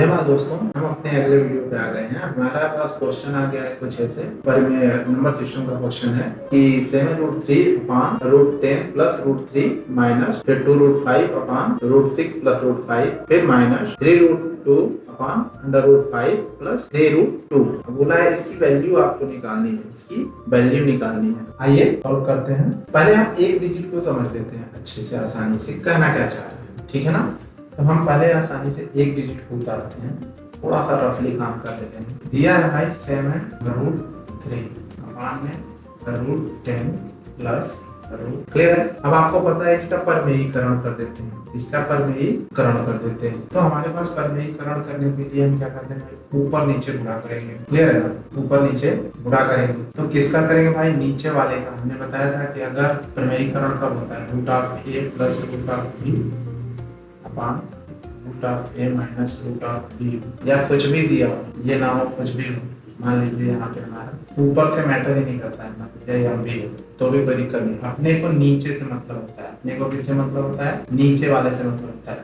जय मां दोस्तों, हम अपने अगले वीडियो पे आ गए हैं। हमारा पास क्वेश्चन आ गया है कुछ ऐसे, पर में नंबर सिस्टम का क्वेश्चन है कि 7√3 अपान √10 प्लस √3 माइनस फिर 2√5 अपान √6 प्लस √5 फिर माइनस 3√2 अपान √5 प्लस 3√2। बोला है इसकी वैल्यू आपको निकालनी है, इसकी वैल्यू निकालनी है। आइए सॉल्व करते हैं। पहले हम एक डिजिट को समझ लेते हैं अच्छे से, आसानी से कहना क्या चाह रहे हैं, ठीक है ना। तो हम पहले आसानी से एक डिजिट को उतारते हैं, थोड़ा सा रफली काम कर लेते हैं। दिया है भाई 7√3 अपान में √10 प्लस क्लियर है। अब आपको पता है इसका परमेयीकरण कर देते हैं, इसका परमेयीकरण कर देते हैं। तो हमारे पास परमेयीकरण करने के लिए हम क्या करते हैं, ऊपर नीचे गुणा करेंगे। क्लियर है ना, ऊपर नीचे गुणा करेंगे। तो किसका करेंगे भाई, नीचे वाले का। हमने बताया था कि अगर परमेयीकरण कब होता है, √a plus √b upon √a minus √b, या कुछ भी दिया हो, ये ना हो कुछ भी हो। मान लीजिए यहाँ पे हमारा ऊपर से मैटर ही नहीं करता है, या भी हो तो भी कोई दिक्कत नहीं। अपने को नीचे से मतलब होता है, अपने को किससे मतलब होता है, नीचे वाले से मतलब होता है।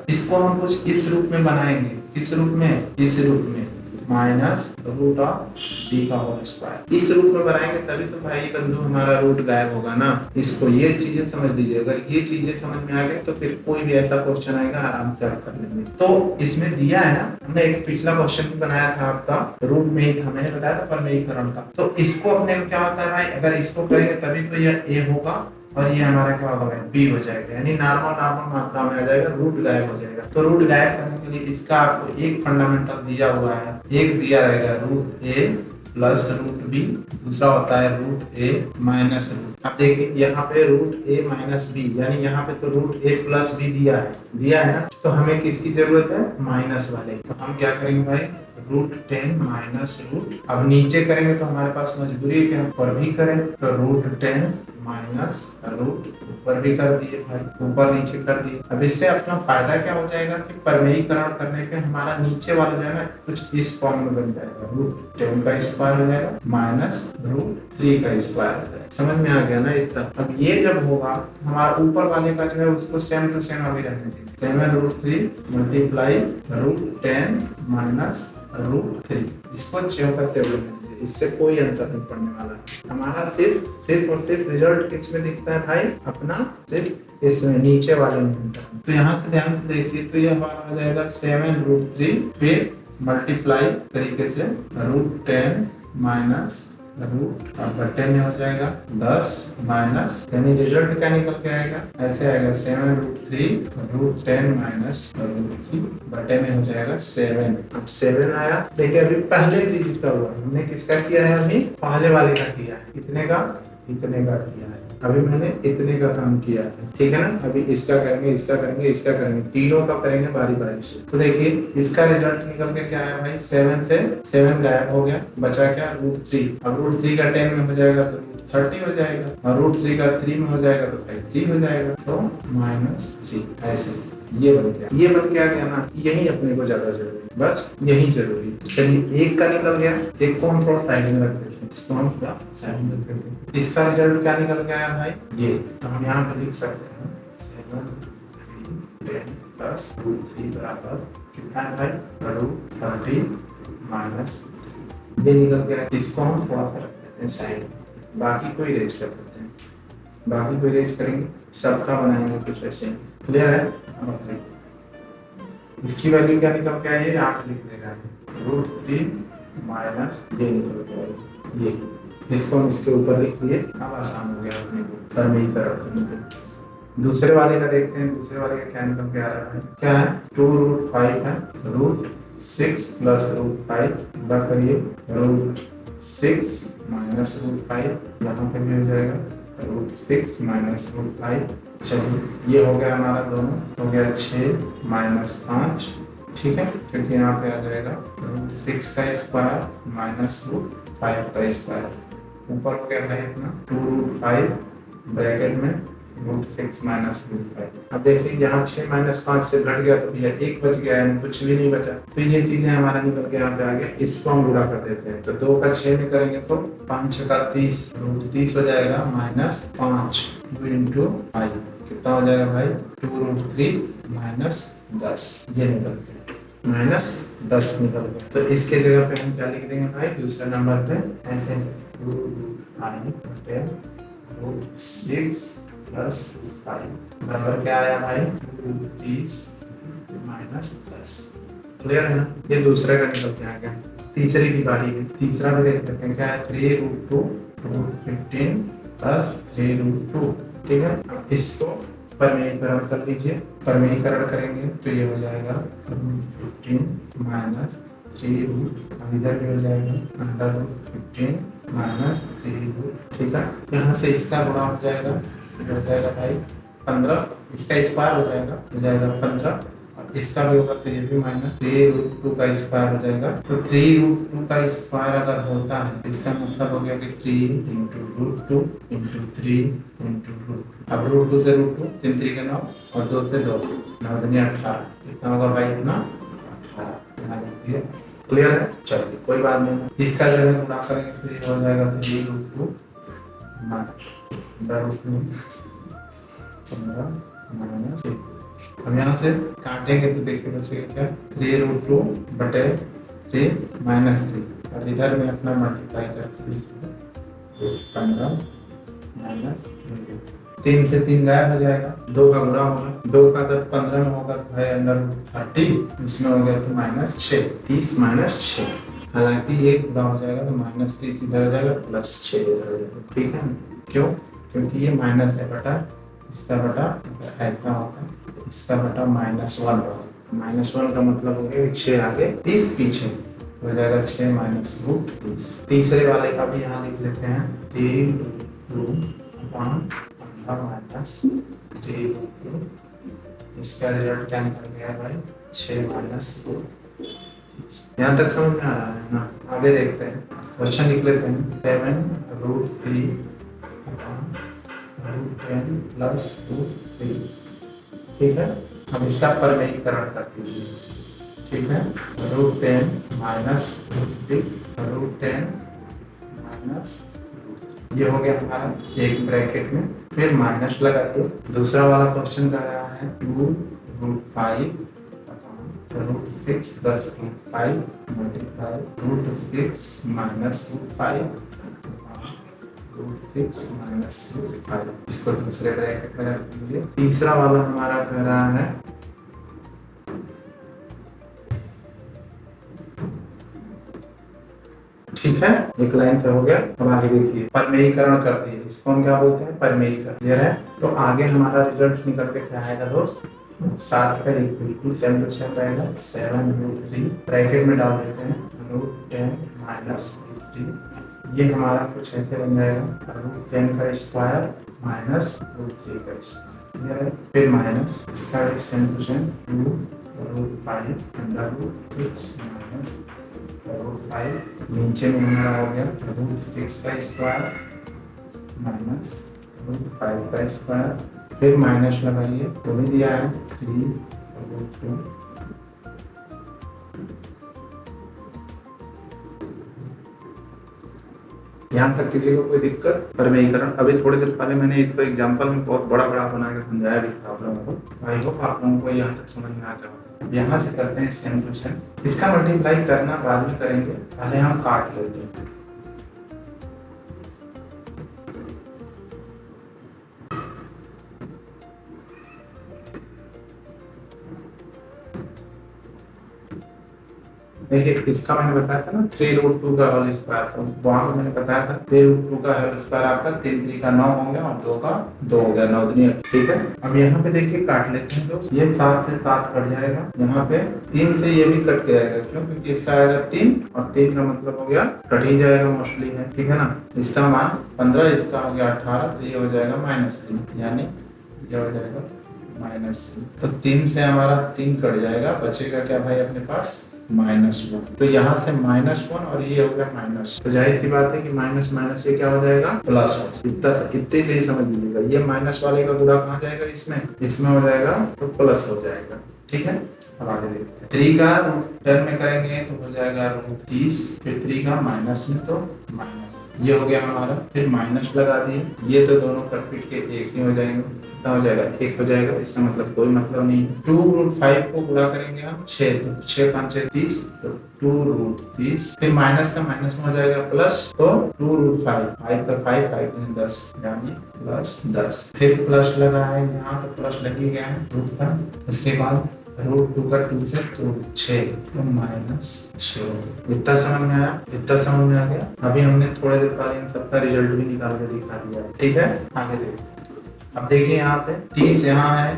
इसको हम कुछ इस रूप में बनाएंगे, इस रूप में माइनस √b का होल स्क्वायर। इस रूप में बनाएंगे तभी तो भाई बंधु हमारा रूट गायब होगा ना। इसको ये चीजें समझ लीजिए, अगर ये चीजें समझ में आ गए तो फिर कोई भी ऐसा क्वेश्चन आएगा आराम से आप कर लेंगे। तो इसमें दिया है ना, हमने एक पिछला क्वेश्चन भी बनाया था आपका, रूट में ही था, मैंने बताया था परमेयीकरण का। तो इसको अपने को क्या होता है भाई, अगर इसको करेंगे तभी तो यह a होगा और ये हमारा क्या होगा, b हो जाएगा, यानी नॉर्मल मात्रा में आ जाएगा, रूट गायब हो जाएगा। तो रूट गायब करने के लिए इसका आपको एक फंडामेंटल दिया हुआ है, एक दिया रहेगा √a प्लस √b, दूसरा होता है √a माइनस √। अब देखिए यहाँ पे √a माइनस b, यानी यहाँ पे तो √a प्लस b दिया है ना। तो हमें किसकी जरूरत है, माइनस वाले। तो हम क्या करेंगे भाई, √10 माइनस √। अब नीचे करेंगे तो हमारे पास मजबूरी है कि हम ऊपर भी करें, तो √10 माइनस √, ऊपर भी कर दिए भाई, ऊपर नीचे कर दिए। अब इससे अपना फायदा क्या हो जाएगा कि परमेयीकरण करने पे हमारा नीचे वाला जो है ना कुछ इस फॉर्म में बन जाएगा, √10 का स्क्वायर हो जाएगा माइनस √3 का स्क्वायर हो जाएगा। समझ में आ गया ना इतना। अब ये जब होगा तो हमारा ऊपर वाले का जो है उसको सेम टू सेम अभी रहने देंगे, 7√3 मल्टीप्लाई √10 माइनस √3, इसको चेक करते हुए इससे कोई अंतर नहीं पड़ने वाला। हमारा सिर्फ और सिर्फ रिजल्ट किस में दिखता है भाई, अपना सिर्फ इसमें नीचे वाले में। तो यहाँ से ध्यान से देखिए तो ये हमारा हो जाएगा 7√3 फिर मल्टीप्लाई तरीके से √10 माइनस रूट, अब बटे में हो जाएगा 10 माइनस, यानी रिजल्ट क्या निकल के आएगा, ऐसे आएगा 7√3 √10 माइनस √3 बटे में हो जाएगा 7। अब 7 आया। देखिए अभी पहले डिजिट का हुआ, हमने किसका किया है, अभी पहले वाले का किया है, इतने का किया है। अभी मैंने इतने का काम किया है, ठीक है ना। अभी इसका करेंगे, इसका करेंगे, इसका करेंगे, तीनों का करेंगे बारी बारी से। तो देखिए इसका रिजल्ट निकल के क्या आया भाई, 7 से 7 गायब हो गया, बचा क्या √3। अब √3 का 10 में हो जाएगा तो √30 हो जाएगा, और √3 का 3 में हो जाएगा तो 5 हो जाएगा, तो -3। ऐसे ये बन गया ना। यही अपने को ज्यादा जरूरी है, बस यही जरूरी। चलिए एक का निकल गया, एक को हम थोड़ा साइड में रख देते हैं, इसको हम थोड़ा साइड में रख देते हैं। इसका रिजल्ट क्या निकल गया है भाई, ये तो हम यहाँ पे लिख सकते हैं 7 प्लस √3 बराबर कितना है भाई, √30 माइनस, ये निकल गया। इसको हम थोड़ा सा रख देते हैं साइड, बाकी को इरेज कर देते हैं, बाकी को इरेज करेंगे, सबका बनाएंगे कुछ ऐसे। क्लियर है। इसकी वैल्यू क्या निकल के आई है, 8 लिख दे रहा है, √3 माइनस ये निकल के आई, ये इसको हम इसके ऊपर लिख दिए। अब आसान हो गया अपने को परमेयीकरण करने के। दूसरे वाले का देखते हैं, दूसरे वाले का क्या निकल के आ रहा है, क्या है 2√5 है, √6 प्लस √5 करिए √6 माइनस √5, यहाँ पे भी हो जाएगा √6 माइनस √5। चलिए ये हो गया हमारा, दोनों हो गया 6 माइनस 5, ठीक है, क्योंकि यहाँ पे आ जाएगा √6 का स्क्वायर माइनस √5 का स्क्वायर। ऊपर हो गया है अपना 2√5 ब्रैकेट में √6 माइनस √5। अब देखिए यहाँ 6 माइनस 5 से घट गया तो भैया 1 बच गया, यानी कुछ भी नहीं बचा। तो ये चीजें हमारा निकल के यहाँ पे आ गया। इसको हम गुणा कर देते हैं, तो 2 का 6 में करेंगे तो 5 का 30, √30 हो जाएगा माइनस 5 इंटू 5, कितना हो जाएगा भाई 2√3 माइनस 10, ये निकल गया। -10 निकल गया। तो इसके जगह पे हम क्या लिख देंगे भाई, दूसरे नंबर पे ऐसे 6 प्लस 5 बराबर क्या आया भाई, 30 -10। क्लियर है ना, ये दूसरे का निकल के आ गया। तीसरे की बारी है, तीसरा भी देख सकते हैं क्या है, 3√2 √15 प्लस 3√2। ठीक है, अब इसको परमेयीकरण कर लीजिए। परमेयीकरण करेंगे तो ये हो जाएगा 15 माइनस 3 अब इधर भी हो जाएगा √15 माइनस 3। ठीक है, यहाँ से इसका गुणा हो जाएगा, तो हो जाएगा भाई 15, इसका स्क्वायर हो जाएगा 15, और इसका भी होगा तो ये भी -3√2 का स्क्वायर हो जाएगा। तो 3√2 का स्क्वायर अगर होता है, इसका मतलब हो गया कि 3 × √2 × 3 × √2। अब √2 से √2 3 3 के 9 और 2 से 2 9 दूनी 18, कितना होगा भाई, इतना 18। क्लियर है, चलिए कोई बात नहीं। इसका जो है गुणा करेंगे तो ये हो जाएगा 3√2 माइनस 1। अब यहाँ से काटेंगे तो देखिए बचेगा क्या, 3√2 बटे 3 -3, और इधर में अपना मल्टीप्लाई करके लीजिए 15 -3 से 3 गायब हो जाएगा, 2 का गुणा होगा, 2 का जब 15 में होगा तो भाई √30, इसमें हो गया तो -6, 30 -6। हालांकि ये गुणा हो जाएगा तो -30 इधर हो जाएगा, +6 इधर हो जाएगा। ठीक है, क्यों, क्योंकि ये माइनस है बटा इसका बटा ऐसा होता, इसका बटा -1 होगा। -1 का मतलब हो गया 6 आगे 30 पीछे, हो जाएगा 6 -√30। तीसरे वाले का भी यहाँ लिख लेते हैं, 3√3 इसका रिजल्ट क्या निकल गया भाई, 6 -√30। यहाँ तक समझ में आ रहा है ना, आगे देखते हैं, क्वेश्चन लिख लेते हैं, 7√3 √10 प्लस 2 ठीक है। अब इसका परमेयीकरण कर दीजिए। ठीक है, √10 माइनस √10 माइनस ये हो गया हमारा एक ब्रैकेट में, फिर माइनस लगा के दूसरा वाला क्वेश्चन कर रहा है 2√5 √6 प्लस √5 मल्टीप्लाई √6 माइनस √5 √6 माइनस √5, इसको दूसरे ब्रैकेट में रख दीजिए। तीसरा वाला हमारा कह रहा है ठीक है, एक लाइन से हो गया। अब आगे देखिए, परमेयीकरण कर दिए, इसको हम क्या बोलते हैं, परमेयीकरण। क्लियर है, तो आगे हमारा रिजल्ट निकल के क्या आएगा दोस्त, 7 का एक बिल्कुल सेम टू सेम रहेगा, 7√3 ब्रैकेट में डाल देते हैं, √10 माइनस √3, ये हमारा कुछ ऐसे बन जाएगा, √10 का स्क्वायर माइनस √3 का स्क्वायर, फिर माइनस इसका सेम टू सेम 2√5 √6 माइनस √5, नीचे में हमारा हो गया √6 का स्क्वायर माइनस √5 का स्क्वायर, फिर माइनस लगाइए, तो भी दिया है 3√2। यहाँ तक किसी को कोई दिक्कत, परमेयीकरण अभी थोड़ी देर पहले मैंने इसको एग्जांपल में बहुत बड़ा बना के समझाया भी था आप लोगों को। आई होप आप लोगों को यहाँ तक समझ में आ गया। यहाँ से करते हैं सेम टू सेम, इसका मल्टीप्लाई करना बाद में करेंगे, पहले हम काट लेते हैं। देखिए, इसका मैंने बताया था ना 3√2 का होल स्क्वायर, तो वहां पर मैंने बताया था 3√2 का होल स्क्वायर आपका 3 3 का 9 हो गया और 2 का 2 हो गया, 9 दूनी 8। ठीक है, अब यहाँ पे देखिए काट लेते हैं दोस्त, ये 7 से 7 कट जाएगा, यहाँ पे 3 से ये भी कट जाएगा, क्यों, क्योंकि इसका आएगा 3 और 3 का मतलब हो गया कट ही जाएगा मोस्टली है। ठीक है ना, इसका मान 15, इसका हो गया 18, तो ये हो जाएगा -3, यानी ये हो जाएगा -3। तो 3 से हमारा 3 कट जाएगा, बचेगा क्या भाई अपने पास -1। तो यहाँ से -1 और ये हो गया माइनस, तो जाहिर सी बात है कि माइनस माइनस से क्या हो जाएगा प्लस। इतने से ही समझ लीजिएगा, ये माइनस वाले का गुणा कहाँ जाएगा, इसमें हो जाएगा तो प्लस हो जाएगा। ठीक है, अब आगे देखते हैं, 3 का √10 में करेंगे तो हो जाएगा √30, फिर 3 का माइनस में तो माइनस ये हो गया हमारा, फिर माइनस लगा दिए, ये तो दोनों कट-पीट के एक ही हो जाएंगे, कितना हो जाएगा, एक हो जाएगा, इसका मतलब कोई मतलब नहीं है। 2√5 को गुणा करेंगे हम 6, तो 6 5 30, तो 2√30, फिर माइनस का माइनस में हो जाएगा प्लस, तो 2√5, 5 का 5, 5 गुने 10 यानी प्लस 10, फिर प्लस लगा है यहाँ, तो प्लस लग ही गया है रूट का, उसके बाद √2 का 2 से तो 6, तो -6। इतना समझ में आया, इतना समझ में आ गया। अभी हमने थोड़ी देर पहले इन सबका रिजल्ट भी निकाल के दिखा दिया, ठीक है। आगे देखिए, अब देखिए यहाँ से 30 यहाँ है,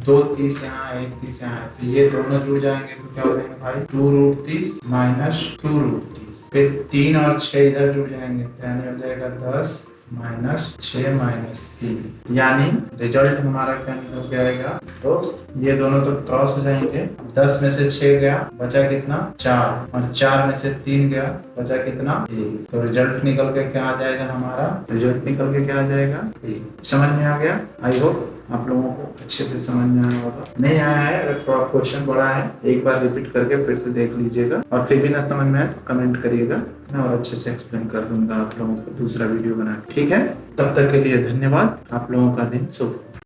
2 30 यहाँ है, 1 30 यहाँ है, तो ये दोनों जुड़ जाएंगे तो क्या हो जाएंगे भाई, 2√30 माइनस 2√30, फिर 3 और 6 इधर जुड़ जाएंगे, तो यानी हो जाएगा 10 -6 -3, यानी रिजल्ट हमारा क्या निकल के आएगा, तो ये दोनों तो क्रॉस हो जाएंगे, 10 में से 6 गया, बचा कितना 4, और 4 में से 3 गया, बचा कितना 1, तो रिजल्ट निकल के क्या आ जाएगा हमारा, रिजल्ट निकल के क्या आ जाएगा 1। समझ में आ गया? आई होप आप लोगों को अच्छे से समझ में आया होगा। नहीं आया है, अगर थोड़ा क्वेश्चन बड़ा है, एक बार रिपीट करके फिर से देख लीजिएगा, और फिर भी ना समझ में आए तो कमेंट करिएगा, मैं और अच्छे से एक्सप्लेन कर दूंगा आप लोगों को दूसरा वीडियो बना के, ठीक है। तब तक के लिए धन्यवाद, आप लोगों का दिन शुभ हो।